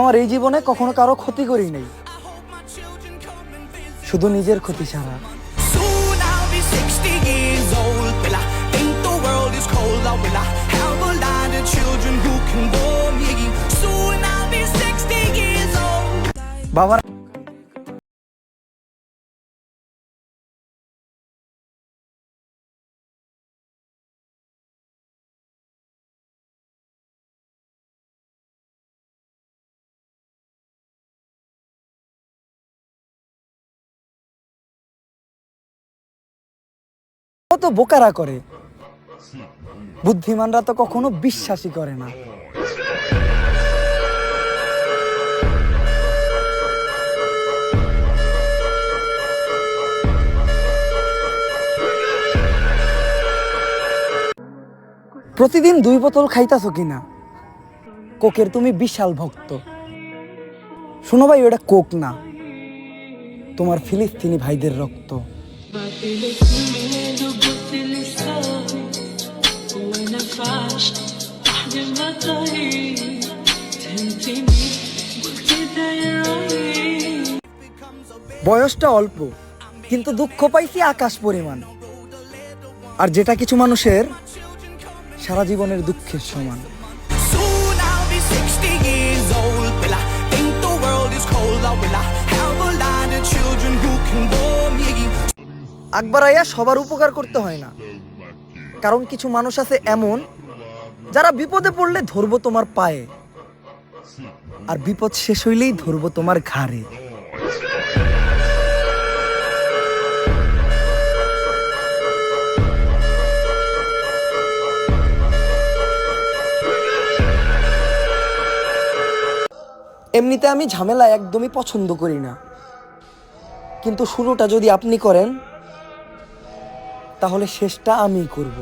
আমার এই জীবনে কখনো কারো ক্ষতি করি নাই, শুধু নিজের ক্ষতি ছাড়া। Soon I'll be 60 years old. Will I think the world is cold? Or will I have a lot of children who can bore me? Soon I'll be 60 years old. বাবার তো বোকারা করে, বুদ্ধিমানরা তো কখনো বিশ্বাসই করে না। প্রতিদিন 2 বোতল খাইতাছো কিনা? কোকের তুমি বিশাল ভক্ত। শোনো ভাই, ওটা কোক না, তোমার ফিলিস্তিনি ভাইদের রক্ত। বয়সটা অল্প, কিন্তু দুঃখ পাইছি আকাশ পরিমাণ। আর যেটা কিছু মানুষের সারা জীবনের দুঃখের সমান। Soon I'll be 60 years old. Will I think the world is cold? Or will I have a lot of children who can bore me? আকবার আইয়া সবার উপকার করতে হয় না, কারণ কিছু মানুষ আছে এমন যারা বিপদে পড়লে ধরবো তোমার পায়ে, আর বিপদ শেষ হইলেই ধরবো তোমার ঘাড়ে। এমনিতে আমি ঝামেলা একদমই পছন্দ করি না, কিন্তু শুরুটা যদি আপনি করেন তাহলে শেষটা আমিই করব।